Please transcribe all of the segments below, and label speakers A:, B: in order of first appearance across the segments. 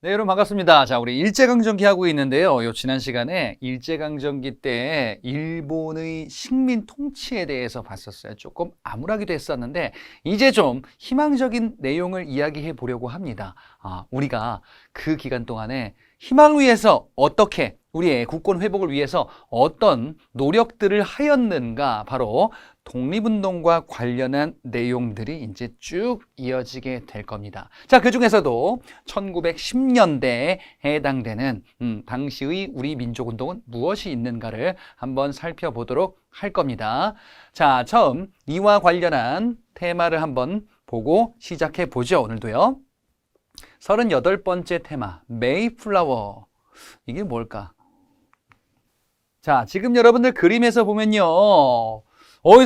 A: 네, 여러분 반갑습니다. 자, 우리 일제강점기 하고 있는데요. 지난 시간에 일제강점기 때 일본의 식민 통치에 대해서 봤었어요. 조금 암울하기도 했었는데 이제 좀 희망적인 내용을 이야기해 보려고 합니다. 우리가 그 기간 동안에 희망을 위해서 어떻게 우리의 국권 회복을 위해서 어떤 노력들을 하였는가, 바로 독립운동과 관련한 내용들이 이제 쭉 이어지게 될 겁니다. 자, 그 중에서도 1910년대에 해당되는 당시의 우리 민족운동은 무엇이 있는가를 한번 살펴보도록 할 겁니다. 자, 처음 이와 관련한 테마를 한번 보고 시작해 보죠. 오늘도요. 38번째 테마, 메이플라워. 이게 뭘까? 자, 지금 여러분들 그림에서 보면요.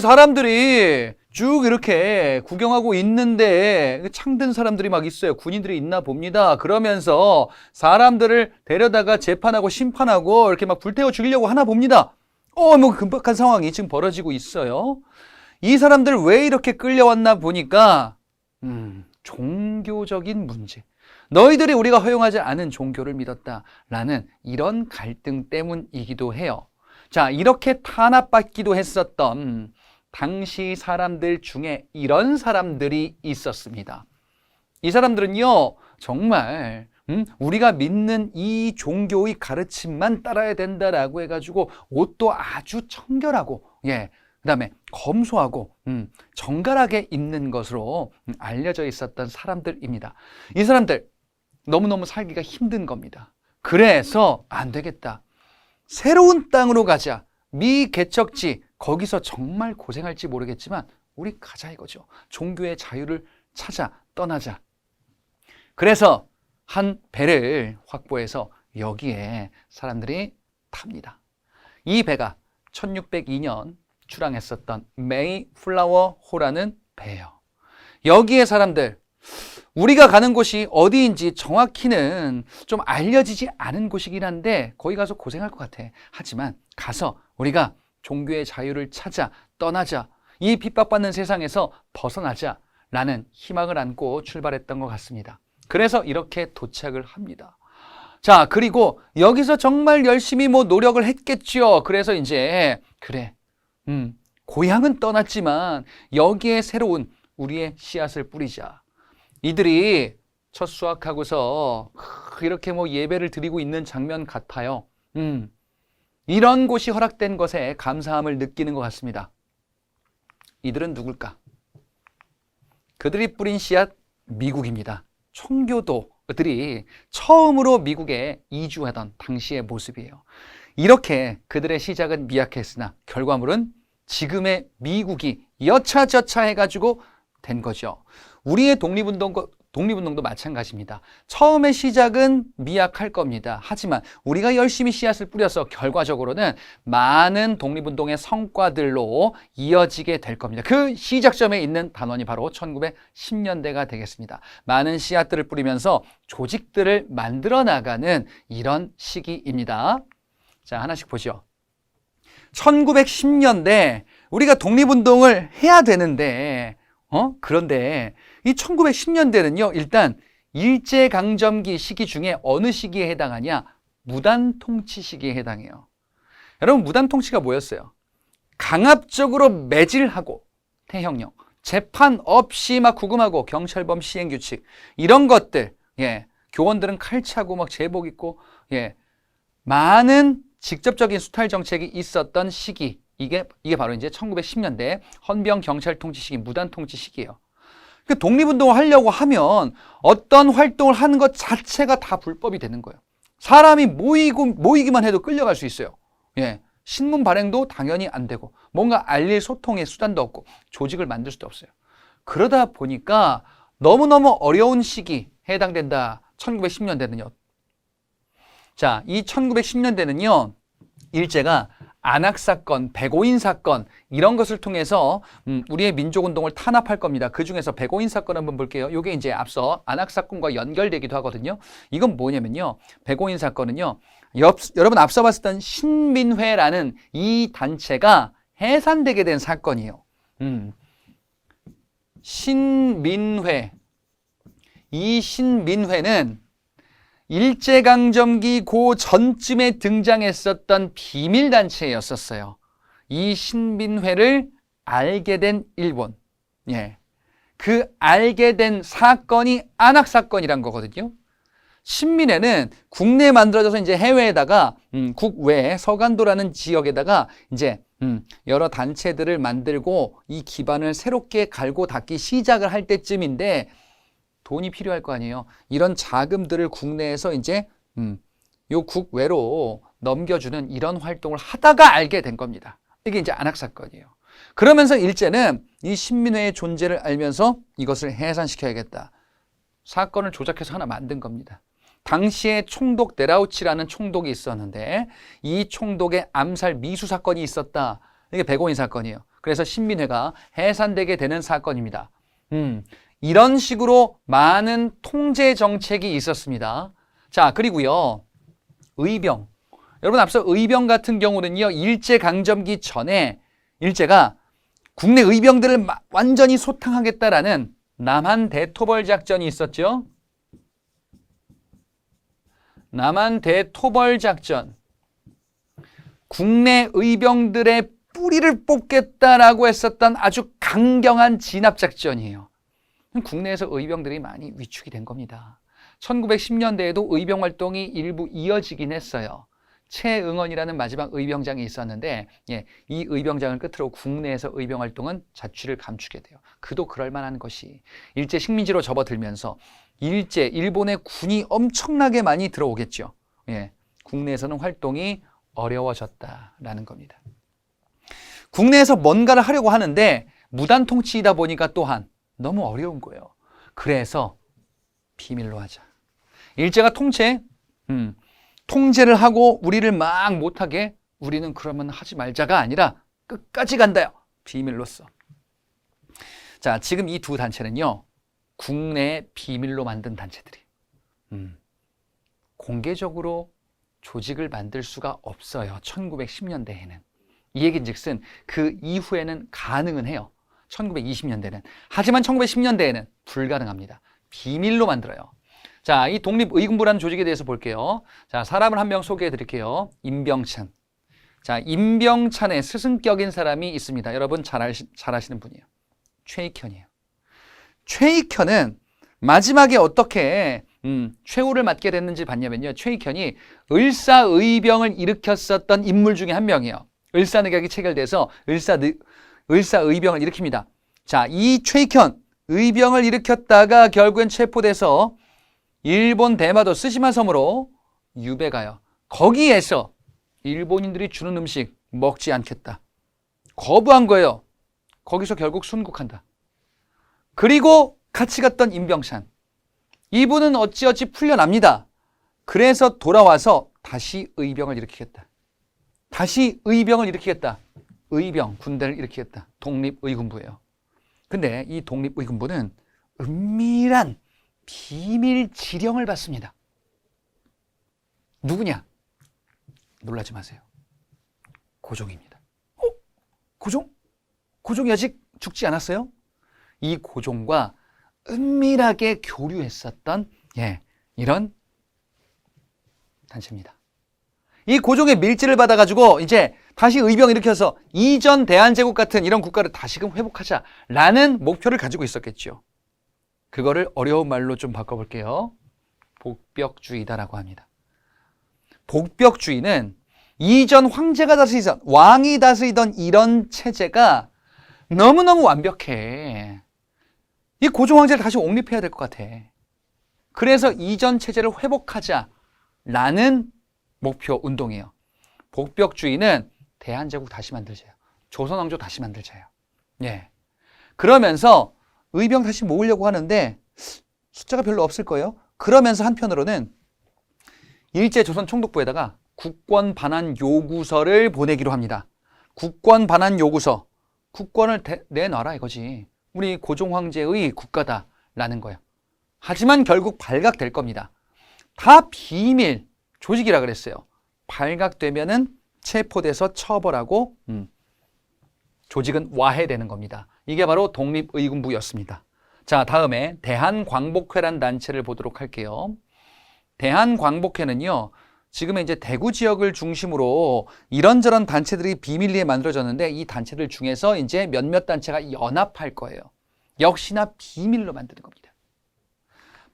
A: 사람들이 쭉 이렇게 구경하고 있는데 창든 사람들이 막 있어요. 군인들이 있나 봅니다. 그러면서 사람들을 데려다가 재판하고 심판하고 이렇게 막 불태워 죽이려고 하나 봅니다. 급박한 상황이 지금 벌어지고 있어요. 이 사람들 왜 이렇게 끌려왔나 보니까 종교적인 문제. 너희들이 우리가 허용하지 않은 종교를 믿었다라는 이런 갈등 때문이기도 해요. 자, 이렇게 탄압받기도 했었던 당시 사람들 중에 이런 사람들이 있었습니다. 이 사람들은요, 정말 우리가 믿는 이 종교의 가르침만 따라야 된다라고 해가지고 옷도 아주 청결하고, 그다음에 검소하고 정갈하게 입는 것으로 알려져 있었던 사람들입니다. 이 사람들 너무너무 살기가 힘든 겁니다. 그래서 안 되겠다. 새로운 땅으로 가자. 미개척지. 거기서 정말 고생할지 모르겠지만 우리 가자 이거죠. 종교의 자유를 찾아 떠나자. 그래서 한 배를 확보해서 여기에 사람들이 탑니다. 이 배가 1602년 출항했었던 메이플라워호라는 배예요. 여기에 사람들, 우리가 가는 곳이 어디인지 정확히는 좀 알려지지 않은 곳이긴 한데 거기 가서 고생할 것 같아. 하지만 가서 우리가 종교의 자유를 찾아 떠나자, 이 핍박받는 세상에서 벗어나자 라는 희망을 안고 출발했던 것 같습니다. 그래서 이렇게 도착을 합니다. 자, 그리고 여기서 정말 열심히 노력을 했겠죠. 그래서 이제 고향은 떠났지만 여기에 새로운 우리의 씨앗을 뿌리자. 이들이 첫 수학하고서 이렇게 예배를 드리고 있는 장면 같아요. 이런 곳이 허락된 것에 감사함을 느끼는 것 같습니다. 이들은 누굴까? 그들이 뿌린 씨앗, 미국입니다. 청교도들이 처음으로 미국에 이주하던 당시의 모습이에요. 이렇게 그들의 시작은 미약했으나 결과물은 지금의 미국이 여차저차 해가지고 된 거죠. 우리의 독립운동도 마찬가지입니다. 처음의 시작은 미약할 겁니다. 하지만 우리가 열심히 씨앗을 뿌려서 결과적으로는 많은 독립운동의 성과들로 이어지게 될 겁니다. 그 시작점에 있는 단원이 바로 1910년대가 되겠습니다. 많은 씨앗들을 뿌리면서 조직들을 만들어 나가는 이런 시기입니다. 자, 하나씩 보죠. 1910년대 우리가 독립운동을 해야 되는데 그런데 이 1910년대는요, 일단 일제강점기 시기 중에 어느 시기에 해당하냐? 무단통치 시기에 해당해요. 여러분, 무단통치가 뭐였어요? 강압적으로 매질하고 태형령, 재판 없이 막 구금하고 경찰범 시행규칙, 이런 것들, 교원들은 칼 차고 제복 입고, 많은 직접적인 수탈 정책이 있었던 시기. 이게 바로 이제 1910년대 헌병 경찰 통치 시기, 무단 통치 시기예요. 독립운동을 하려고 하면 어떤 활동을 하는 것 자체가 다 불법이 되는 거예요. 사람이 모이기만 해도 끌려갈 수 있어요. 신문 발행도 당연히 안 되고, 뭔가 알릴 소통의 수단도 없고, 조직을 만들 수도 없어요. 그러다 보니까 너무너무 어려운 시기에 해당된다. 1910년대는요. 자, 이 1910년대는요, 일제가 안학사건, 백오인 사건, 이런 것을 통해서 우리의 민족운동을 탄압할 겁니다. 그 중에서 백오인 사건 한번 볼게요. 이게 이제 앞서 안학사건과 연결되기도 하거든요. 이건 뭐냐면요, 백오인 사건은요, 여러분 앞서 봤었던 신민회라는 이 단체가 해산되게 된 사건이에요. 신민회. 이 신민회는 일제강점기 그 전쯤에 등장했었던 비밀단체였었어요. 이 신민회를 알게 된 일본. 예. 그 알게 된 사건이 안악사건이란 거거든요. 신민회는 국내에 만들어져서 이제 해외에다가 국외 서간도라는 지역에다가 이제 여러 단체들을 만들고 이 기반을 새롭게 갈고 닦기 시작을 할 때쯤인데 돈이 필요할 거 아니에요. 이런 자금들을 국내에서 이제 요 국외로 넘겨주는 이런 활동을 하다가 알게 된 겁니다. 이게 이제 안악사건이에요. 그러면서 일제는 이 신민회의 존재를 알면서 이것을 해산시켜야겠다. 사건을 조작해서 하나 만든 겁니다. 당시에 총독 데라우치라는 총독이 있었는데 이 총독의 암살 미수 사건이 있었다. 이게 백오인 사건이에요. 그래서 신민회가 해산되게 되는 사건입니다. 이런 식으로 많은 통제 정책이 있었습니다. 자, 그리고요. 의병. 여러분 앞서 의병 같은 경우는요. 일제강점기 전에 일제가 국내 의병들을 완전히 소탕하겠다라는 남한 대토벌 작전이 있었죠. 남한 대토벌 작전. 국내 의병들의 뿌리를 뽑겠다라고 했었던 아주 강경한 진압 작전이에요. 국내에서 의병들이 많이 위축이 된 겁니다. 1910년대에도 의병 활동이 일부 이어지긴 했어요. 최응원이라는 마지막 의병장이 있었는데 이 의병장을 끝으로 국내에서 의병 활동은 자취를 감추게 돼요. 그도 그럴 만한 것이 일제 식민지로 접어들면서 일본의 군이 엄청나게 많이 들어오겠죠. 국내에서는 활동이 어려워졌다라는 겁니다. 국내에서 뭔가를 하려고 하는데 무단 통치이다 보니까 또한 너무 어려운 거예요. 그래서 비밀로 하자. 일제가 통제를 하고 우리를 막 못하게 우리는 그러면 하지 말자가 아니라 끝까지 간다요. 비밀로써. 자, 지금 이 두 단체는요. 국내 비밀로 만든 단체들이 공개적으로 조직을 만들 수가 없어요. 1910년대에는. 이 얘기인즉슨 그 이후에는 가능은 해요. 1920년대는. 하지만 1910년대에는 불가능합니다. 비밀로 만들어요. 자, 이 독립의군부라는 조직에 대해서 볼게요. 자, 사람을 한 명 소개해 드릴게요. 임병찬. 자, 임병찬의 스승격인 사람이 있습니다. 여러분 잘 아시는 분이에요. 최익현이에요. 최익현은 마지막에 어떻게 최후를 맞게 됐는지 봤냐면요. 최익현이 을사의병을 일으켰었던 인물 중에 한 명이에요. 을사늑약이 체결돼서 을사의병을 일으킵니다. 자, 이 최익현 의병을 일으켰다가 결국엔 체포돼서 일본 대마도 스시마 섬으로 유배 가요. 거기에서 일본인들이 주는 음식 먹지 않겠다. 거부한 거예요. 거기서 결국 순국한다. 그리고 같이 갔던 임병찬. 이분은 어찌어찌 풀려납니다. 그래서 돌아와서 다시 의병을 일으키겠다. 다시 의병을 일으키겠다. 의병, 군대를 일으키겠다. 독립의군부예요. 근데 이 독립의군부는 은밀한 비밀 지령을 받습니다. 누구냐? 놀라지 마세요. 고종입니다. 고종? 고종이 아직 죽지 않았어요? 이 고종과 은밀하게 교류했었던 이런 단체입니다. 이 고종의 밀지를 받아가지고 이제 다시 의병을 일으켜서 이전 대한제국 같은 이런 국가를 다시금 회복하자라는 목표를 가지고 있었겠죠. 그거를 어려운 말로 좀 바꿔볼게요. 복벽주의다라고 합니다. 복벽주의는 이전 황제가 다스리던, 왕이 다스리던 이런 체제가 너무너무 완벽해. 이 고종 황제를 다시 옹립해야 될 것 같아. 그래서 이전 체제를 회복하자라는 목표 운동이에요. 복벽주의는 대한제국 다시 만들자요. 조선왕조 다시 만들자요. 그러면서 의병 다시 모으려고 하는데 숫자가 별로 없을 거예요. 그러면서 한편으로는 일제 조선 총독부에다가 국권 반환 요구서를 보내기로 합니다. 국권 반환 요구서. 국권을 내놔라 이거지. 우리 고종 황제의 국가다라는 거예요. 하지만 결국 발각될 겁니다. 다 비밀 조직이라 그랬어요. 발각되면은 체포돼서 처벌하고 조직은 와해되는 겁니다. 이게 바로 독립의군부였습니다. 자, 다음에 대한광복회란 단체를 보도록 할게요. 대한광복회는요, 지금의 이제 대구 지역을 중심으로 이런저런 단체들이 비밀리에 만들어졌는데 이 단체들 중에서 이제 몇몇 단체가 연합할 거예요. 역시나 비밀로 만드는 겁니다.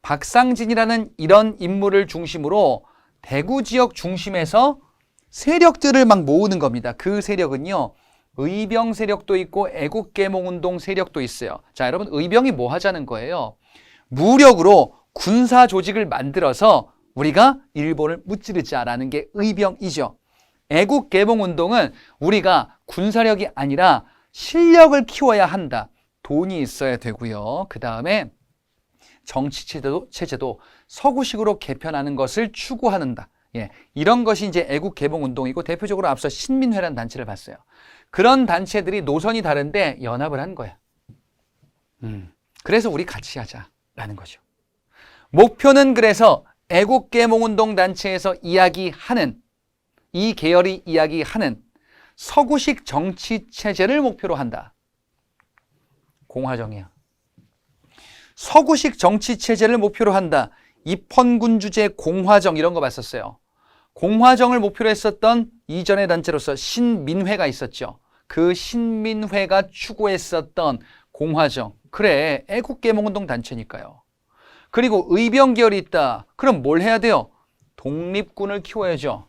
A: 박상진이라는 이런 인물을 중심으로 대구 지역 중심에서 세력들을 막 모으는 겁니다. 그 세력은요, 의병 세력도 있고 애국계몽운동 세력도 있어요. 자, 여러분, 의병이 뭐 하자는 거예요? 무력으로 군사 조직을 만들어서 우리가 일본을 무찌르자라는 게 의병이죠. 애국계몽운동은 우리가 군사력이 아니라 실력을 키워야 한다. 돈이 있어야 되고요. 그 다음에 정치체제도 서구식으로 개편하는 것을 추구한다. 예, 이런 것이 이제 애국개봉운동이고 대표적으로 앞서 신민회라는 단체를 봤어요. 그런 단체들이 노선이 다른데 연합을 한 거야. 그래서 우리 같이 하자라는 거죠. 목표는 그래서 애국개몽운동 단체에서 이야기하는 이 계열이 이야기하는 서구식 정치체제를 목표로 한다. 공화정이야. 서구식 정치체제를 목표로 한다. 입헌군주제 공화정 이런 거 봤었어요. 공화정을 목표로 했었던 이전의 단체로서 신민회가 있었죠. 그 신민회가 추구했었던 공화정. 그래, 애국계몽운동 단체니까요. 그리고 의병 계열이 있다. 그럼 뭘 해야 돼요? 독립군을 키워야죠.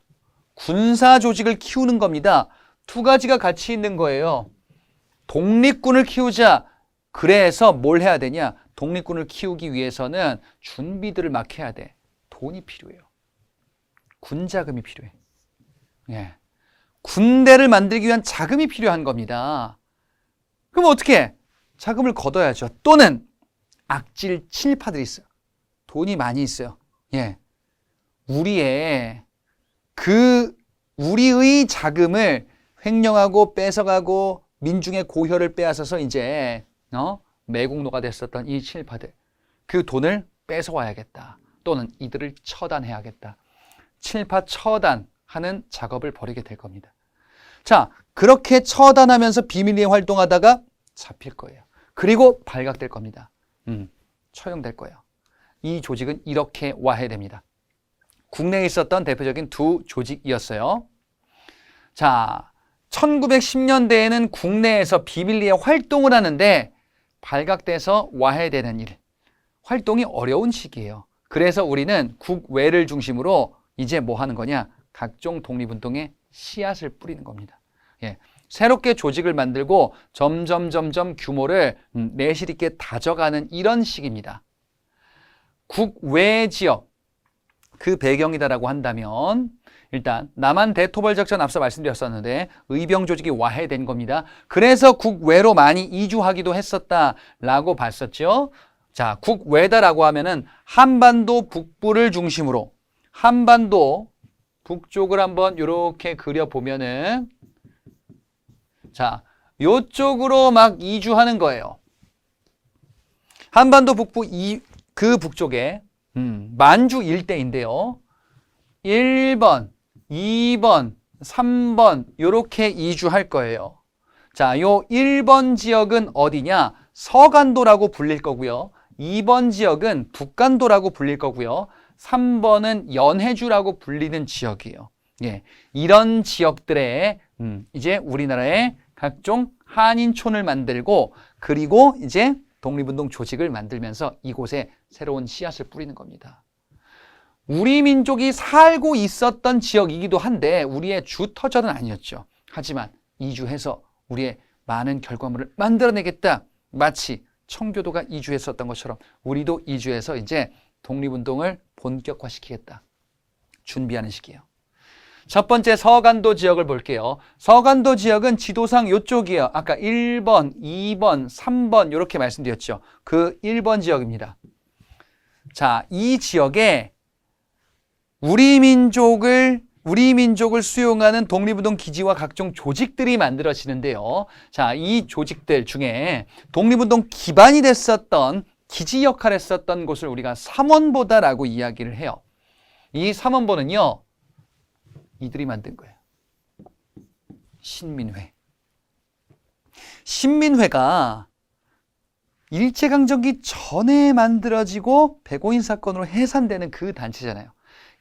A: 군사 조직을 키우는 겁니다. 두 가지가 같이 있는 거예요. 독립군을 키우자. 그래서 뭘 해야 되냐? 독립군을 키우기 위해서는 준비들을 막 해야 돼. 돈이 필요해요. 군자금이 필요해. 예. 군대를 만들기 위한 자금이 필요한 겁니다. 그럼 어떻게 해? 자금을 걷어야죠. 또는 악질 친일파들이 있어요. 돈이 많이 있어요. 예. 우리의 자금을 횡령하고 뺏어가고 민중의 고혈을 빼앗아서 이제 매국노가 됐었던 이 친일파들, 그 돈을 뺏어와야겠다. 또는 이들을 처단해야겠다. 친일파 처단하는 작업을 벌이게 될 겁니다. 자, 그렇게 처단하면서 비밀리에 활동하다가 잡힐 거예요. 그리고 발각될 겁니다. 처형될 거예요. 이 조직은 이렇게 와해됩니다. 국내에 있었던 대표적인 두 조직이었어요. 자, 1910년대에는 국내에서 비밀리에 활동을 하는데 발각돼서 와해되는 일, 활동이 어려운 시기예요. 그래서 우리는 국외를 중심으로 이제 뭐 하는 거냐? 각종 독립운동에 씨앗을 뿌리는 겁니다. 예, 새롭게 조직을 만들고 점점 규모를 내실 있게 다져가는 이런 시기입니다. 국외 지역, 그 배경이다라고 한다면 일단 남한 대토벌 작전 앞서 말씀드렸었는데 의병 조직이 와해된 겁니다. 그래서 국외로 많이 이주하기도 했었다라고 봤었죠. 자, 국외다라고 하면은 한반도 북부를 중심으로 한반도 북쪽을 한번 이렇게 그려보면은 자, 요쪽으로 막 이주하는 거예요. 한반도 북부 그 북쪽에 만주 일대인데요. 1번, 2번, 3번 이렇게 이주할 거예요. 자, 요 1번 지역은 어디냐? 서간도라고 불릴 거고요. 2번 지역은 북간도라고 불릴 거고요. 3번은 연해주라고 불리는 지역이에요. 예, 이런 지역들에 이제 우리나라의 각종 한인촌을 만들고 그리고 이제 독립운동 조직을 만들면서 이곳에 새로운 씨앗을 뿌리는 겁니다. 우리 민족이 살고 있었던 지역이기도 한데 우리의 주 터전은 아니었죠. 하지만 이주해서 우리의 많은 결과물을 만들어내겠다. 마치 청교도가 이주했었던 것처럼 우리도 이주해서 이제 독립운동을 본격화시키겠다. 준비하는 시기예요. 첫 번째 서간도 지역을 볼게요. 서간도 지역은 지도상 이쪽이에요. 아까 1번, 2번, 3번 이렇게 말씀드렸죠. 그 1번 지역입니다. 자, 이 지역에 우리 민족을 수용하는 독립운동 기지와 각종 조직들이 만들어지는데요. 자, 이 조직들 중에 독립운동 기반이 됐었던 기지 역할을 했었던 곳을 우리가 삼원보다라고 이야기를 해요. 이 삼원보는요, 이들이 만든 거예요. 신민회. 신민회가 일제강점기 전에 만들어지고 백오인 사건으로 해산되는 그 단체잖아요.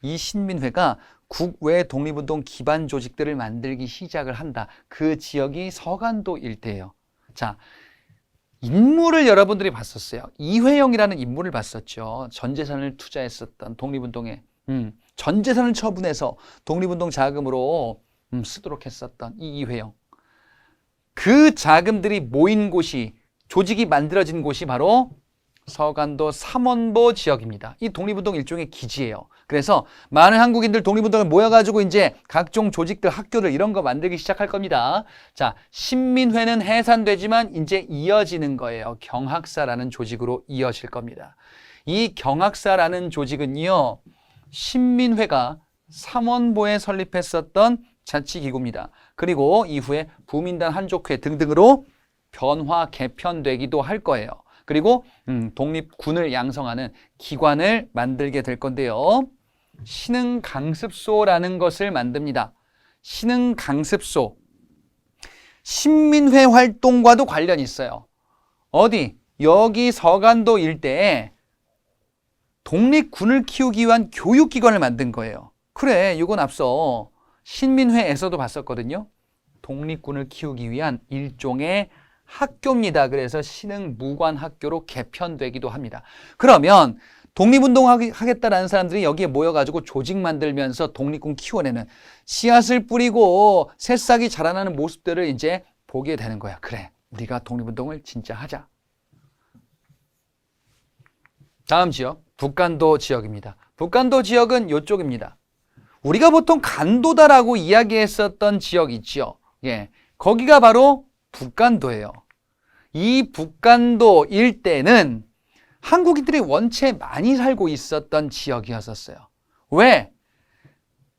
A: 이 신민회가 국외 독립운동 기반 조직들을 만들기 시작을 한다. 그 지역이 서간도 일대예요. 자, 인물을 여러분들이 봤었어요. 이회영이라는 인물을 봤었죠. 전 재산을 투자했었던 독립운동에 전 재산을 처분해서 독립운동 자금으로 쓰도록 했었던 이 이회영. 그 자금들이 모인 곳이, 조직이 만들어진 곳이 바로 서간도 삼원보 지역입니다. 이 독립운동 일종의 기지예요. 그래서 많은 한국인들 독립운동을 모여가지고 이제 각종 조직들, 학교들 이런 거 만들기 시작할 겁니다. 자, 신민회는 해산되지만 이제 이어지는 거예요. 경학사라는 조직으로 이어질 겁니다. 이 경학사라는 조직은요, 신민회가 삼원보에 설립했었던 자치기구입니다. 그리고 이후에 부민단 한족회 등등으로 변화, 개편되기도 할 거예요. 그리고 독립군을 양성하는 기관을 만들게 될 건데요. 신흥강습소라는 것을 만듭니다. 신흥강습소. 신민회 활동과도 관련이 있어요. 어디? 여기 서간도 일대에 독립군을 키우기 위한 교육기관을 만든 거예요. 그래, 이건 앞서 신민회에서도 봤었거든요. 독립군을 키우기 위한 일종의 학교입니다. 그래서 신흥무관학교로 개편되기도 합니다. 그러면 독립운동하겠다라는 사람들이 여기에 모여가지고 조직 만들면서 독립군 키워내는 씨앗을 뿌리고 새싹이 자라나는 모습들을 이제 보게 되는 거야. 그래, 우리가 독립운동을 진짜 하자. 다음 지역, 북간도 지역입니다. 북간도 지역은 이쪽입니다. 우리가 보통 간도다라고 이야기했었던 지역 있죠. 예, 거기가 바로 북간도예요. 이 북간도 일대는 한국인들이 원체 많이 살고 있었던 지역이었어요. 왜?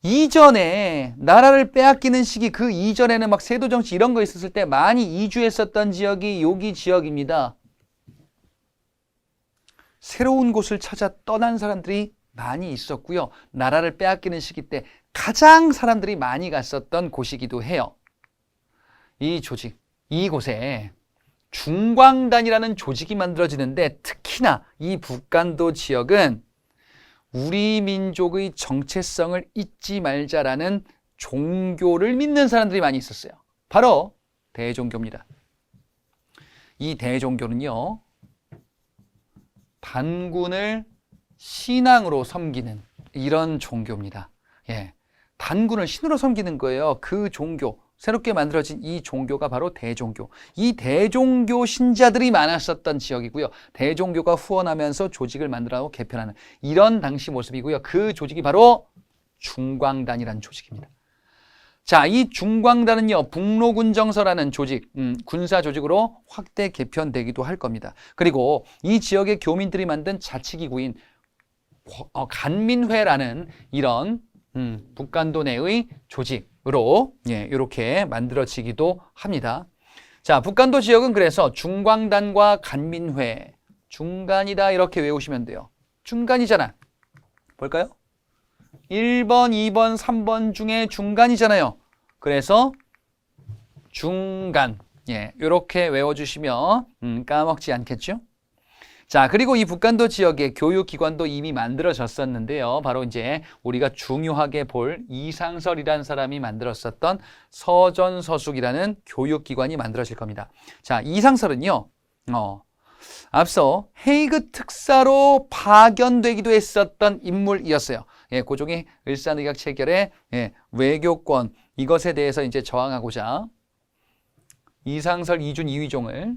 A: 이전에 나라를 빼앗기는 시기, 그 이전에는 막 세도정치 이런 거 있었을 때 많이 이주했었던 지역이 여기 지역입니다. 새로운 곳을 찾아 떠난 사람들이 많이 있었고요. 나라를 빼앗기는 시기 때 가장 사람들이 많이 갔었던 곳이기도 해요. 이 조직, 이곳에 중광단이라는 조직이 만들어지는데 특히나 이 북간도 지역은 우리 민족의 정체성을 잊지 말자라는 종교를 믿는 사람들이 많이 있었어요. 바로 대종교입니다. 이 대종교는요, 단군을 신앙으로 섬기는 이런 종교입니다. 예, 단군을 신으로 섬기는 거예요. 그 종교, 새롭게 만들어진 이 종교가 바로 대종교. 이 대종교 신자들이 많았었던 지역이고요. 대종교가 후원하면서 조직을 만들어가고 개편하는 이런 당시 모습이고요. 그 조직이 바로 중광단이라는 조직입니다. 자, 이 중광단은요, 북로군정서라는 조직, 군사 조직으로 확대 개편되기도 할 겁니다. 그리고 이 지역의 교민들이 만든 자치기구인 간민회라는 이런 북간도 내의 조직으로 이렇게 만들어지기도 합니다. 자, 북간도 지역은 그래서 중광단과 간민회, 중간이다 이렇게 외우시면 돼요. 중간이잖아. 볼까요? 1번, 2번, 3번 중에 중간이잖아요. 그래서 중간, 이렇게 외워주시면 까먹지 않겠죠? 자, 그리고 이 북간도 지역의 교육기관도 이미 만들어졌었는데요. 바로 이제 우리가 중요하게 볼 이상설이라는 사람이 만들었었던 서전서숙이라는 교육기관이 만들어질 겁니다. 자, 이상설은요, 앞서 헤이그 특사로 파견되기도 했었던 인물이었어요. 고종의 을사늑약 체결의 외교권, 이것에 대해서 이제 저항하고자 이상설, 이준, 이휘종을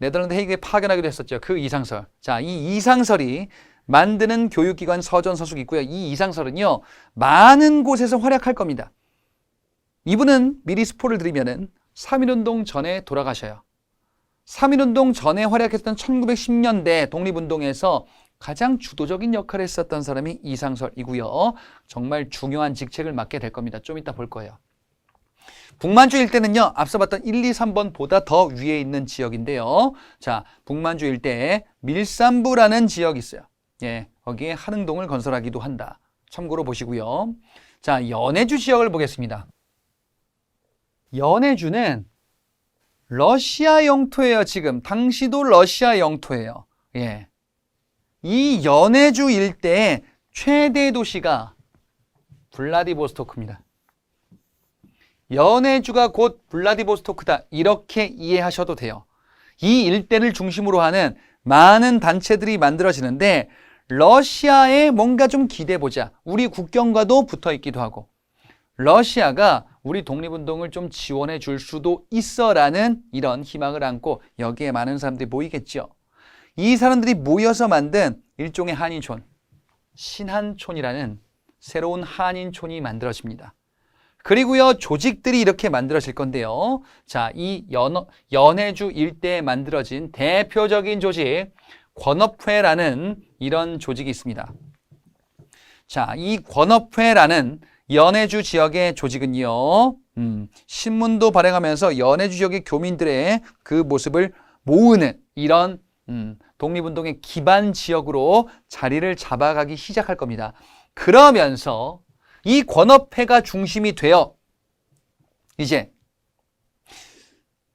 A: 네덜란드 헤이그에 파견하기도 했었죠. 그 이상설. 자, 이 이상설이 만드는 교육기관 서전서숙이 있고요. 이 이상설은요, 많은 곳에서 활약할 겁니다. 이분은 미리 스포를 드리면은 3.1운동 전에 돌아가셔요. 3.1운동 전에 활약했던 1910년대 독립운동에서 가장 주도적인 역할을 했었던 사람이 이상설이고요. 정말 중요한 직책을 맡게 될 겁니다. 좀 이따 볼 거예요. 북만주 일대는요, 앞서 봤던 1, 2, 3번보다 더 위에 있는 지역인데요. 자, 북만주 일대에 밀산부라는 지역이 있어요. 거기에 한흥동을 건설하기도 한다. 참고로 보시고요. 자, 연해주 지역을 보겠습니다. 연해주는 러시아 영토예요. 지금 당시도 러시아 영토예요. 이 연해주 일대에 최대 도시가 블라디보스토크입니다. 연해주가 곧 블라디보스토크다. 이렇게 이해하셔도 돼요. 이 일대를 중심으로 하는 많은 단체들이 만들어지는데 러시아에 뭔가 좀 기대보자. 우리 국경과도 붙어 있기도 하고 러시아가 우리 독립운동을 좀 지원해 줄 수도 있어라는 이런 희망을 안고 여기에 많은 사람들이 모이겠죠. 이 사람들이 모여서 만든 일종의 한인촌, 신한촌이라는 새로운 한인촌이 만들어집니다. 그리고요, 조직들이 이렇게 만들어질 건데요. 자, 이 연해주 일대에 만들어진 대표적인 조직, 권업회라는 이런 조직이 있습니다. 자, 이 권업회라는 연해주 지역의 조직은요, 신문도 발행하면서 연해주 지역의 교민들의 그 모습을 모으는 이런 독립운동의 기반 지역으로 자리를 잡아가기 시작할 겁니다. 그러면서 이 권업회가 중심이 되어 이제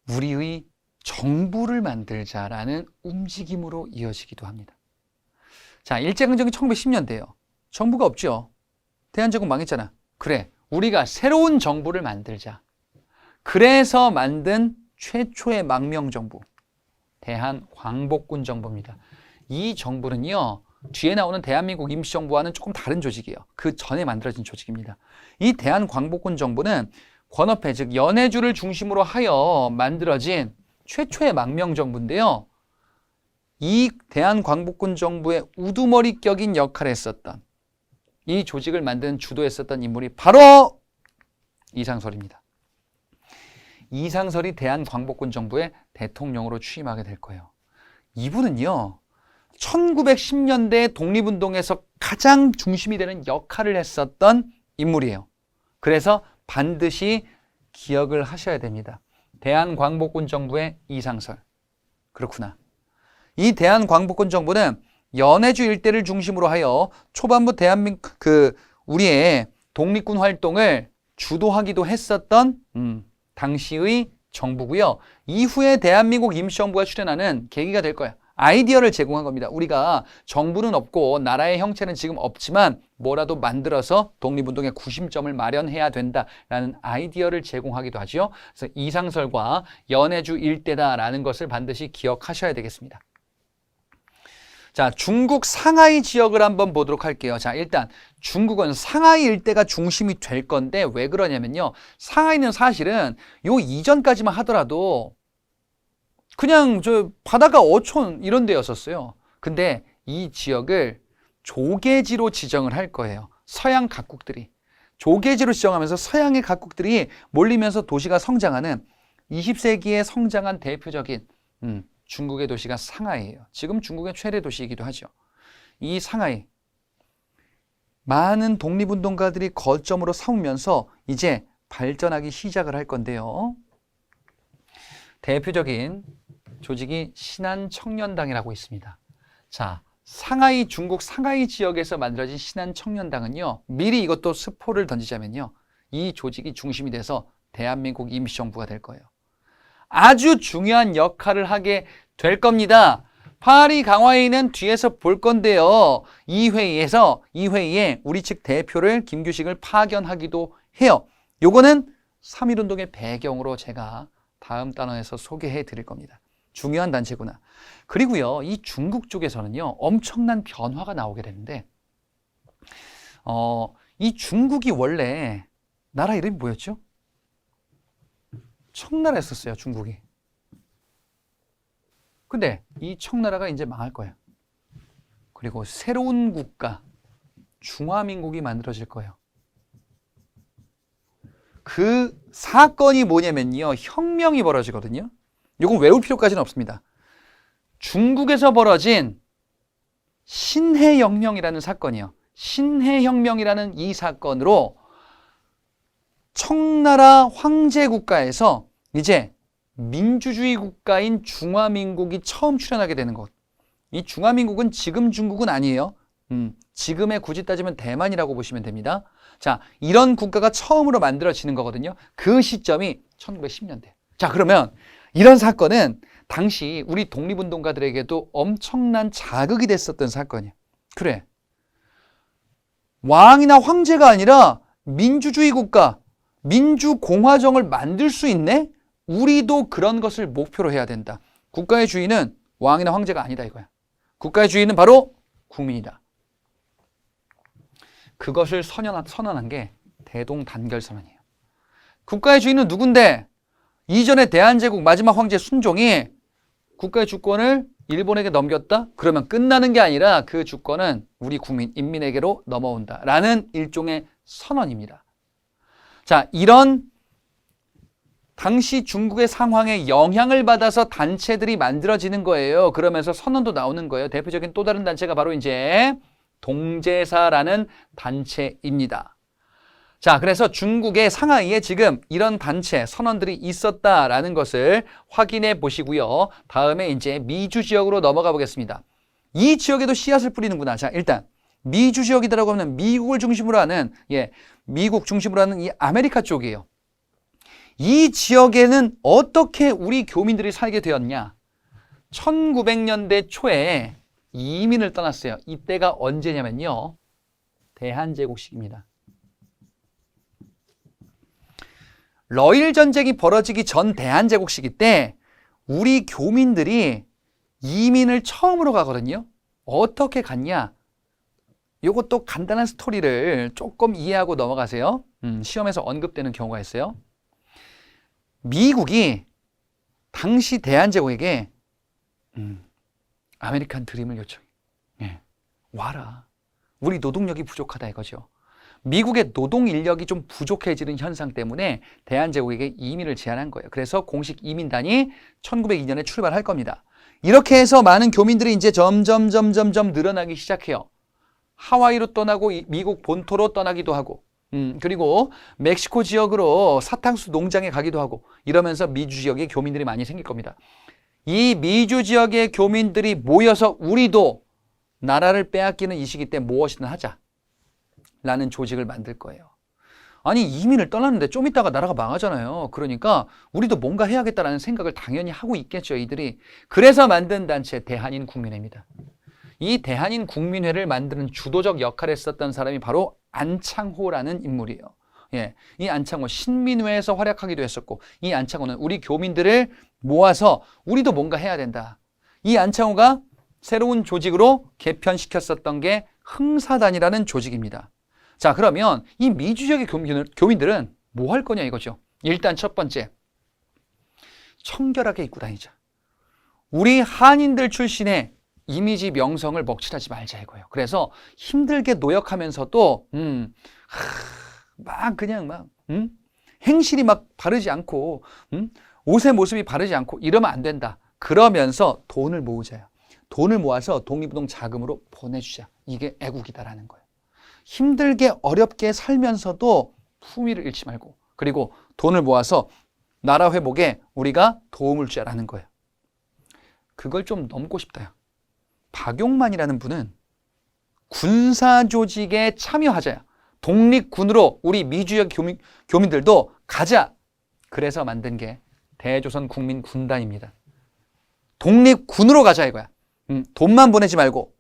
A: 우리의 정부를 만들자라는 움직임으로 이어지기도 합니다. 자, 일제강점기 1910년대예요. 정부가 없죠. 대한제국 망했잖아. 그래, 우리가 새로운 정부를 만들자. 그래서 만든 최초의 망명정부, 대한광복군 정부입니다. 이 정부는요, 뒤에 나오는 대한민국 임시정부와는 조금 다른 조직이에요. 그 전에 만들어진 조직입니다. 이 대한광복군 정부는 권업회, 즉 연해주를 중심으로 하여 만들어진 최초의 망명정부인데요. 이 대한광복군 정부의 우두머리격인 역할을 했었던, 이 조직을 만든 주도했었던 인물이 바로 이상설입니다. 이상설이 대한광복군 정부의 대통령으로 취임하게 될 거예요. 이분은요, 1910년대 독립운동에서 가장 중심이 되는 역할을 했었던 인물이에요. 그래서 반드시 기억을 하셔야 됩니다. 대한광복군 정부의 이상설. 그렇구나. 이 대한광복군 정부는 연해주 일대를 중심으로 하여 초반부 우리의 독립군 활동을 주도하기도 했었던 당시의 정부고요. 이후에 대한민국 임시정부가 출현하는 계기가 될 거예요. 아이디어를 제공한 겁니다. 우리가 정부는 없고 나라의 형체는 지금 없지만 뭐라도 만들어서 독립운동의 구심점을 마련해야 된다라는 아이디어를 제공하기도 하죠. 그래서 이상설과 연해주 일대다라는 것을 반드시 기억하셔야 되겠습니다. 자, 중국 상하이 지역을 한번 보도록 할게요. 자, 일단 중국은 상하이 일대가 중심이 될 건데 왜 그러냐면요. 상하이는 사실은 요 이전까지만 하더라도 그냥 저 바다가 어촌 이런 데였었어요. 근데 이 지역을 조계지로 지정을 할 거예요. 서양 각국들이. 조계지로 지정하면서 서양의 각국들이 몰리면서 도시가 성장하는 20세기에 성장한 대표적인 중국의 도시가 상하이예요. 지금 중국의 최대 도시이기도 하죠. 이 상하이. 많은 독립운동가들이 거점으로 삼으면서 이제 발전하기 시작을 할 건데요. 대표적인 조직이 신한청년당이라고 있습니다. 자, 상하이, 중국 상하이 지역에서 만들어진 신한청년당은요, 미리 이것도 스포를 던지자면요, 이 조직이 중심이 돼서 대한민국 임시정부가 될 거예요. 아주 중요한 역할을 하게 될 겁니다. 파리 강화회의는 뒤에서 볼 건데요. 이 회의에 우리 측 대표를 김규식을 파견하기도 해요. 요거는 3.1운동의 배경으로 제가 다음 단원에서 소개해 드릴 겁니다. 중요한 단체구나. 그리고요, 이 중국 쪽에서는요, 엄청난 변화가 나오게 되는데, 이 중국이 원래 나라 이름이 뭐였죠? 청나라였었어요, 중국이. 근데 이 청나라가 이제 망할 거예요. 그리고 새로운 국가, 중화민국이 만들어질 거예요. 그 사건이 뭐냐면요, 혁명이 벌어지거든요. 이건 외울 필요까지는 없습니다. 중국에서 벌어진 신해혁명이라는 사건이요. 신해혁명이라는 이 사건으로 청나라 황제국가에서 이제 민주주의 국가인 중화민국이 처음 출현하게 되는 것. 이 중화민국은 지금 중국은 아니에요. 지금의 굳이 따지면 대만이라고 보시면 됩니다. 자, 이런 국가가 처음으로 만들어지는 거거든요. 그 시점이 1910년대. 자, 그러면 이런 사건은 당시 우리 독립운동가들에게도 엄청난 자극이 됐었던 사건이에요. 그래, 왕이나 황제가 아니라 민주주의 국가, 민주공화정을 만들 수 있네? 우리도 그런 것을 목표로 해야 된다. 국가의 주인은 왕이나 황제가 아니다 이거야. 국가의 주인은 바로 국민이다. 그것을 선언한 게 대동단결선언이에요. 국가의 주인은 누군데? 이전에 대한제국 마지막 황제 순종이 국가의 주권을 일본에게 넘겼다? 그러면 끝나는 게 아니라 그 주권은 우리 국민, 인민에게로 넘어온다라는 일종의 선언입니다. 자, 이런 당시 중국의 상황에 영향을 받아서 단체들이 만들어지는 거예요. 그러면서 선언도 나오는 거예요. 대표적인 또 다른 단체가 바로 이제 동제사라는 단체입니다. 자, 그래서 중국의 상하이에 지금 이런 단체 선언들이 있었다라는 것을 확인해 보시고요. 다음에 이제 미주 지역으로 넘어가 보겠습니다. 이 지역에도 씨앗을 뿌리는구나. 자, 일단 미주 지역이라고 하면 미국을 중심으로 하는, 미국 중심으로 하는 이 아메리카 쪽이에요. 이 지역에는 어떻게 우리 교민들이 살게 되었냐? 1900년대 초에 이민을 떠났어요. 이때가 언제냐면요. 대한제국 시기입니다. 러일 전쟁이 벌어지기 전 대한제국 시기 때 우리 교민들이 이민을 처음으로 가거든요. 어떻게 갔냐? 이것도 간단한 스토리를 조금 이해하고 넘어가세요. 시험에서 언급되는 경우가 있어요. 미국이 당시 대한제국에게 아메리칸 드림을 요청해. 와라. 우리 노동력이 부족하다 이거죠. 미국의 노동 인력이 좀 부족해지는 현상 때문에 대한제국에게 이민을 제안한 거예요. 그래서 공식 이민단이 1902년에 출발할 겁니다. 이렇게 해서 많은 교민들이 이제 점점 늘어나기 시작해요. 하와이로 떠나고 미국 본토로 떠나기도 하고, 그리고 멕시코 지역으로 사탕수 농장에 가기도 하고, 이러면서 미주 지역에 교민들이 많이 생길 겁니다. 이 미주 지역의 교민들이 모여서 우리도 나라를 빼앗기는 이 시기 때 무엇이든 하자 라는 조직을 만들 거예요. 아니, 이민을 떠났는데 좀 있다가 나라가 망하잖아요. 그러니까 우리도 뭔가 해야겠다라는 생각을 당연히 하고 있겠죠, 이들이. 그래서 만든 단체 대한인 국민회입니다. 이 대한인 국민회를 만드는 주도적 역할을 했었던 사람이 바로 안창호라는 인물이에요. 이 안창호 신민회에서 활약하기도 했었고, 이 안창호는 우리 교민들을 모아서 우리도 뭔가 해야 된다. 이 안창호가 새로운 조직으로 개편시켰었던 게 흥사단이라는 조직입니다. 자, 그러면 이 미주 지역의 교민들은 뭐 할 거냐 이거죠. 일단 첫 번째, 청결하게 입고 다니자. 우리 한인들 출신의 이미지 명성을 먹칠하지 말자 이거예요. 그래서 힘들게 노력하면서도 행실이 막 바르지 않고 옷의 모습이 바르지 않고 이러면 안 된다. 그러면서 돈을 모으자요. 돈을 모아서 독립운동 자금으로 보내주자. 이게 애국이다라는 거예요. 힘들게 어렵게 살면서도 품위를 잃지 말고, 그리고 돈을 모아서 나라 회복에 우리가 도움을 주자라는 거예요. 그걸 좀 넘고 싶다요. 박용만이라는 분은 군사 조직에 참여하자요. 독립군으로 우리 미주역 교민들도 가자. 그래서 만든 게 대조선 국민군단입니다. 독립군으로 가자 이거야. 돈만 보내지 말고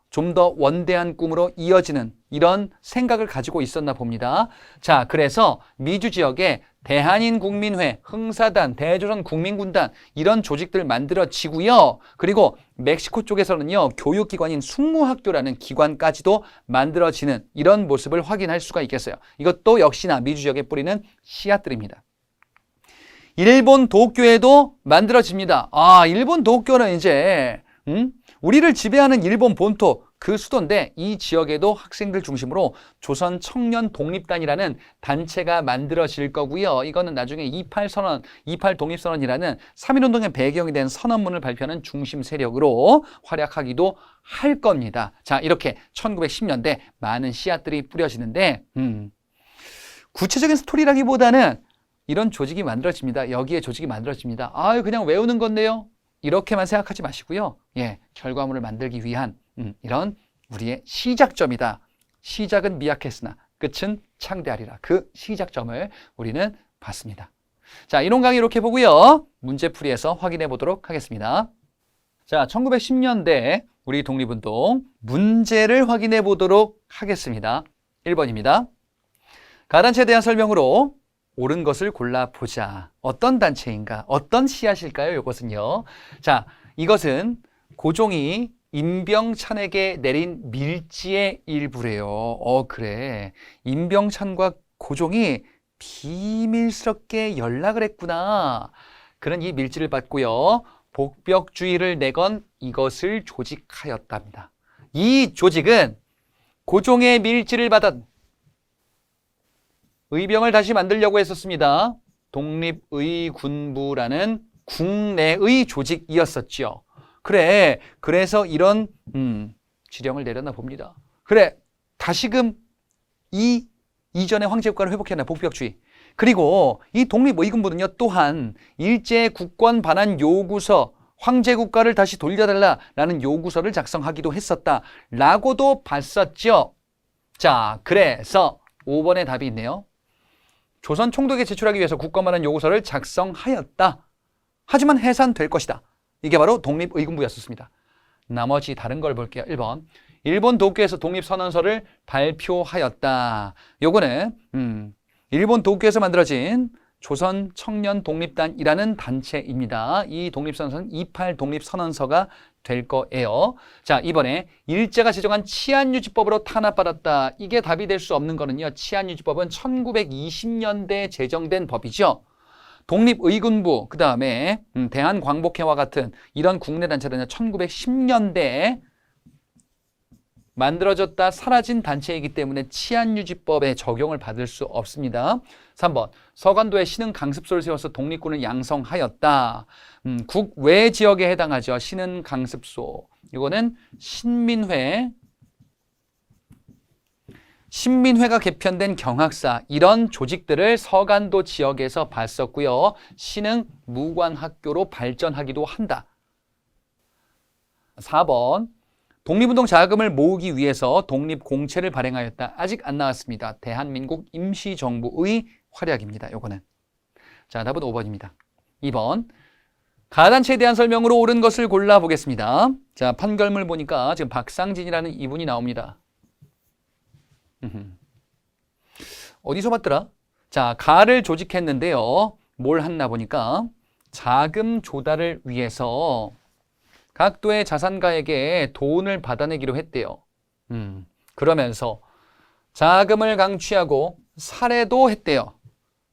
A: 좀 더 원대한 꿈으로 이어지는 이런 생각을 가지고 있었나 봅니다. 자, 그래서 미주 지역에 대한인 국민회, 흥사단, 대조선 국민군단 이런 조직들 만들어지고요. 그리고 멕시코 쪽에서는요, 교육기관인 숙무학교라는 기관까지도 만들어지는 이런 모습을 확인할 수가 있겠어요. 이것도 역시나 미주 지역에 뿌리는 씨앗들입니다. 일본 도쿄에도 만들어집니다. 일본 도쿄는 이제 우리를 지배하는 일본 본토 그 수도인데, 이 지역에도 학생들 중심으로 조선 청년 독립단이라는 단체가 만들어질 거고요. 이거는 나중에 28 독립선언이라는 3.1운동의 배경이 된 선언문을 발표하는 중심 세력으로 활약하기도 할 겁니다. 자, 이렇게 1910년대 많은 씨앗들이 뿌려지는데 구체적인 스토리라기보다는 이런 조직이 만들어집니다. 여기에 조직이 만들어집니다. 그냥 외우는 건데요. 이렇게만 생각하지 마시고요. 결과물을 만들기 위한 이런 우리의 시작점이다. 시작은 미약했으나 끝은 창대하리라. 그 시작점을 우리는 봤습니다. 자, 이론 강의 이렇게 보고요. 문제풀이에서 확인해 보도록 하겠습니다. 자, 1910년대 우리 독립운동 문제를 확인해 보도록 하겠습니다. 1번입니다. 가단체에 대한 설명으로 옳은 것을 골라보자. 어떤 단체인가? 어떤 씨앗일까요? 이것은요. 자, 이것은 고종이 임병찬에게 내린 밀지의 일부래요. 그래. 임병찬과 고종이 비밀스럽게 연락을 했구나. 그런 이 밀지를 받고요. 복벽주의를 내건 이것을 조직하였답니다. 이 조직은 고종의 밀지를 받은 의병을 다시 만들려고 했었습니다. 독립의군부라는 국내의 조직이었었죠. 그래, 그래서 이런 지령을 내렸나 봅니다. 그래, 다시금 이전의 황제국가를 회복했나, 복벽주의. 그리고 이 독립의군부는요, 또한 일제 국권 반환 요구서, 황제국가를 다시 돌려달라라는 요구서를 작성하기도 했었다라고도 봤었죠. 자, 그래서 5번의 답이 있네요. 조선 총독에 제출하기 위해서 국권 반환 요구서를 작성하였다. 하지만 해산될 것이다. 이게 바로 독립의군부였습니다. 나머지 다른 걸 볼게요. 1번. 일본 도쿄에서 독립선언서를 발표하였다. 요거는 일본 도쿄에서 만들어진 조선 청년 독립단이라는 단체입니다. 이 독립선언서는 28 독립선언서가 될 거예요. 자, 이번에 일제가 제정한 치안유지법으로 탄압받았다. 이게 답이 될 수 없는 거는요. 치안유지법은 1920년대에 제정된 법이죠. 독립의군부, 그 다음에 대한광복회와 같은 이런 국내 단체들은 1910년대에 만들어졌다 사라진 단체이기 때문에 치안유지법에 적용을 받을 수 없습니다. 3번, 서간도에 신흥 강습소를 세워서 독립군을 양성하였다. 국외 지역에 해당하죠. 신흥 강습소. 이거는 신민회가 개편된 경학사, 이런 조직들을 서간도 지역에서 봤었고요. 신흥 무관학교로 발전하기도 한다. 4번, 독립운동 자금을 모으기 위해서 독립공채를 발행하였다. 아직 안 나왔습니다. 대한민국 임시정부의 활약입니다. 요거는. 자, 답은 5번입니다. 2번, 가단체에 대한 설명으로 옳은 것을 골라보겠습니다. 자, 판결문 보니까 지금 박상진이라는 이분이 나옵니다. 어디서 봤더라? 자, 가를 조직했는데요. 뭘 했나 보니까 자금 조달을 위해서 각도의 자산가에게 돈을 받아내기로 했대요. 그러면서 자금을 강취하고 살해도 했대요.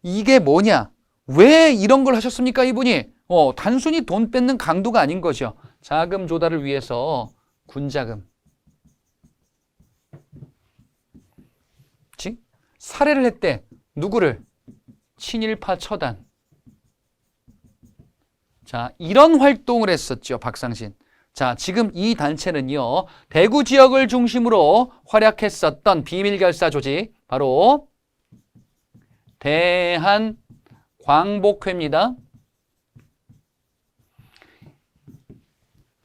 A: 이게 뭐냐? 왜 이런 걸 하셨습니까, 이분이? 단순히 돈 뺏는 강도가 아닌 거죠. 자금 조달을 위해서 군자금. 살해를 했대. 누구를? 친일파 처단. 자, 이런 활동을 했었죠, 박상진. 자, 지금 이 단체는요, 대구 지역을 중심으로 활약했었던 비밀결사 조직, 바로 대한광복회입니다.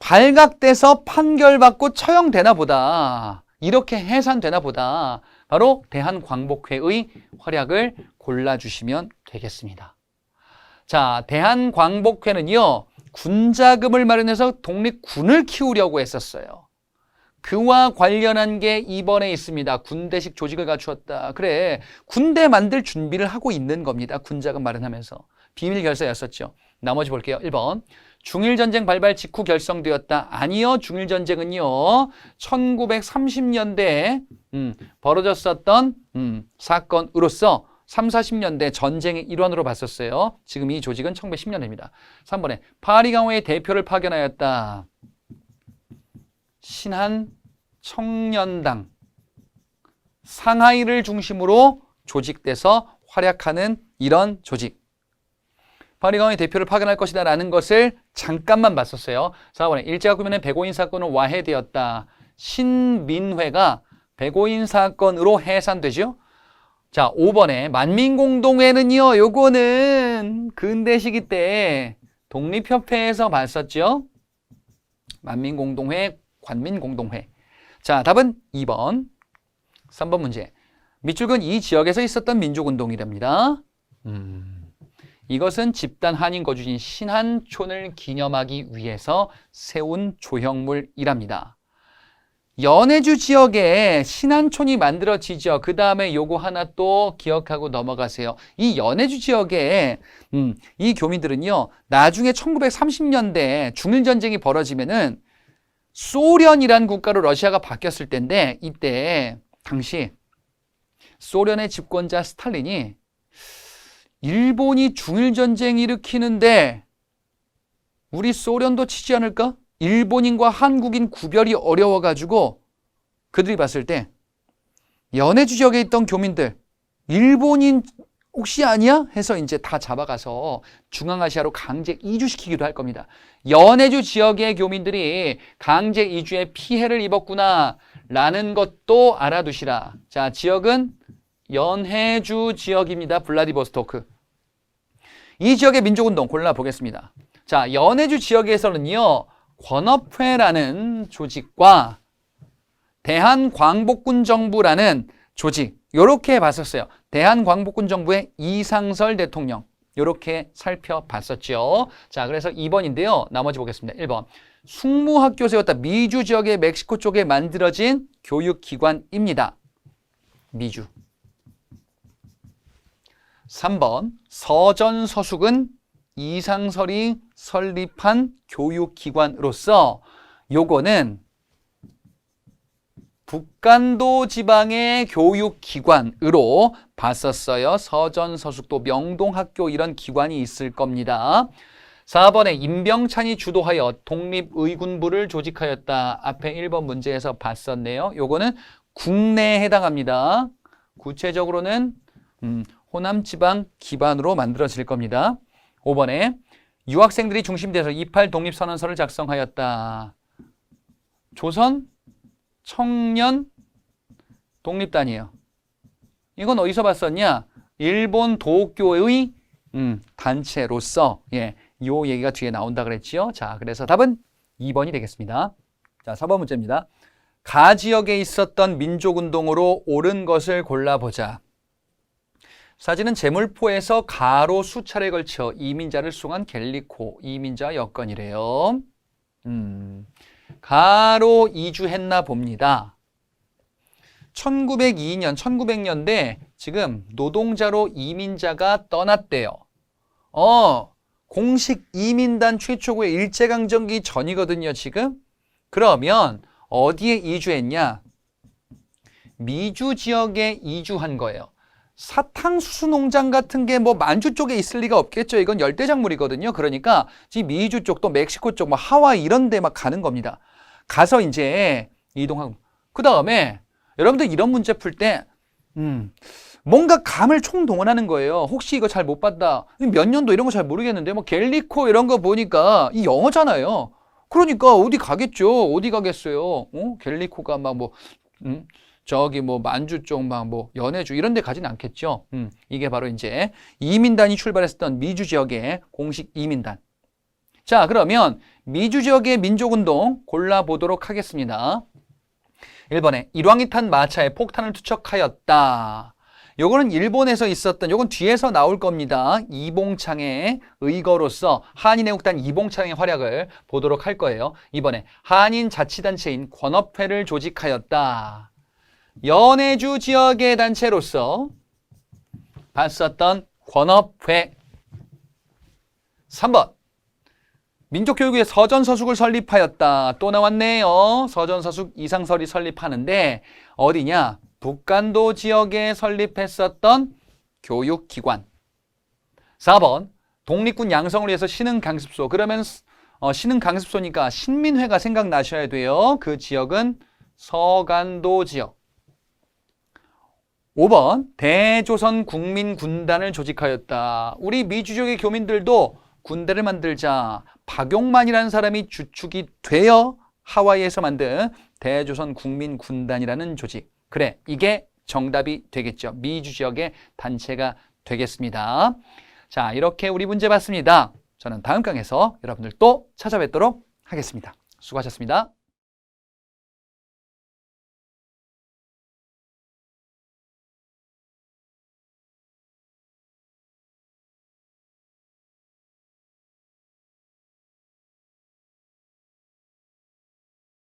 A: 발각돼서 판결받고 처형되나 보다. 이렇게 해산되나 보다. 바로 대한광복회의 활약을 골라주시면 되겠습니다. 자, 대한광복회는요, 군자금을 마련해서 독립군을 키우려고 했었어요. 그와 관련한 게 이번에 있습니다. 군대식 조직을 갖추었다. 그래, 군대 만들 준비를 하고 있는 겁니다. 군자금 마련하면서. 비밀결사였었죠. 나머지 볼게요. 1번. 중일전쟁 발발 직후 결성되었다. 아니요. 중일전쟁은요. 1930년대에 벌어졌었던 사건으로서 3, 40년대 전쟁의 일환으로 봤었어요. 지금 이 조직은 1910년대입니다. 3번에 파리강호의 대표를 파견하였다. 신한 청년당. 상하이를 중심으로 조직돼서 활약하는 이런 조직. 파리강호의 대표를 파견할 것이다 라는 것을 잠깐만 봤었어요. 4번에 일제가 꾸며낸 백오인 사건은 와해되었다. 신민회가 백오인 사건으로 해산되죠. 자, 5번에 만민공동회는요, 요거는 근대 시기 때 독립협회에서 봤었죠. 만민공동회, 관민공동회. 자, 답은 2번. 3번 문제. 밑줄은 이 지역에서 있었던 민족운동이랍니다. 이것은 집단 한인 거주지인 신한촌을 기념하기 위해서 세운 조형물이랍니다. 연해주 지역에 신안촌이 만들어지죠. 그 다음에 요거 하나 또 기억하고 넘어가세요. 이 연해주 지역에 이 교민들은요, 나중에 1930년대 중일전쟁이 벌어지면은 소련이란 국가로 러시아가 바뀌었을 때인데, 이때 당시 소련의 집권자 스탈린이 일본이 중일전쟁 일으키는데 우리 소련도 치지 않을까? 일본인과 한국인 구별이 어려워가지고 그들이 봤을 때 연해주 지역에 있던 교민들, 일본인 혹시 아니야? 해서 이제 다 잡아가서 중앙아시아로 강제 이주시키기도 할 겁니다. 연해주 지역의 교민들이 강제 이주에 피해를 입었구나 라는 것도 알아두시라. 자, 지역은 연해주 지역입니다. 블라디보스토크. 이 지역의 민족운동 골라보겠습니다. 자, 연해주 지역에서는요, 권업회라는 조직과 대한광복군정부라는 조직, 요렇게 봤었어요. 대한광복군정부의 이상설 대통령, 요렇게 살펴봤었죠. 자, 그래서 2번인데요. 나머지 보겠습니다. 1번. 숙무학교 세웠다. 미주 지역의 멕시코 쪽에 만들어진 교육기관입니다. 미주. 3번. 서전서숙은 이상설이 설립한 교육기관으로서 요거는 북간도 지방의 교육기관으로 봤었어요. 서전서숙도 명동학교 이런 기관이 있을 겁니다. 4번에 임병찬이 주도하여 독립의군부를 조직하였다. 앞에 1번 문제에서 봤었네요. 요거는 국내에 해당합니다. 구체적으로는 호남지방 기반으로 만들어질 겁니다. 5번에 유학생들이 중심돼서 28 독립선언서를 작성하였다. 조선 청년 독립단이에요. 이건 어디서 봤었냐? 일본 도쿄의 단체로서 요 얘기가 뒤에 나온다 그랬지요. 자, 그래서 답은 2번이 되겠습니다. 자, 4번 문제입니다. 가 지역에 있었던 민족운동으로 옳은 것을 골라보자. 사진은 제물포에서 가로 수차례 걸쳐 이민자를 수송한 갤리코 이민자 여건이래요. 가로 이주했나 봅니다. 1902년, 1900년대 지금 노동자로 이민자가 떠났대요. 공식 이민단 최초고의 일제강점기 전이거든요, 지금. 그러면 어디에 이주했냐? 미주 지역에 이주한 거예요. 사탕수수 농장 같은 게 뭐 만주 쪽에 있을 리가 없겠죠. 이건 열대작물이거든요. 그러니까 지금 미주 쪽 또 멕시코 쪽 뭐 하와이 이런 데 막 가는 겁니다. 가서 이제 이동하고 그 다음에 여러분들 이런 문제 풀 때 뭔가 감을 총동원하는 거예요. 혹시 이거 잘 못 봤다. 몇 년도 이런 거 잘 모르겠는데 뭐 갤리코 이런 거 보니까 이 영어잖아요. 그러니까 어디 가겠죠. 어디 가겠어요. 갤리코가 막 뭐 저기 뭐 만주 쪽 막 뭐 연해주 이런 데 가진 않겠죠. 이게 바로 이제 이민단이 출발했었던 미주 지역의 공식 이민단. 자, 그러면 미주 지역의 민족운동 골라보도록 하겠습니다. 1번에 일왕이 탄 마차에 폭탄을 투척하였다. 요거는 일본에서 있었던, 요건 뒤에서 나올 겁니다. 이봉창의 의거로서 한인애국단 이봉창의 활약을 보도록 할 거예요. 2번에 한인 자치단체인 권업회를 조직하였다. 연해주 지역의 단체로서 봤었던 권업회. 3번 민족교육위에 서전서숙을 설립하였다. 또 나왔네요. 서전서숙 이상설이 설립하는데 어디냐? 북간도 지역에 설립했었던 교육기관. 4번 독립군 양성을 위해서 신흥강습소. 그러면 신흥강습소니까 신민회가 생각나셔야 돼요. 그 지역은 서간도 지역. 5번 대조선 국민군단을 조직하였다. 우리 미주족의 교민들도 군대를 만들자. 박용만이라는 사람이 주축이 되어 하와이에서 만든 대조선 국민군단이라는 조직. 그래, 이게 정답이 되겠죠. 미주 지역의 단체가 되겠습니다. 자, 이렇게 우리 문제 봤습니다. 저는 다음 강에서 여러분들 또 찾아뵙도록 하겠습니다. 수고하셨습니다.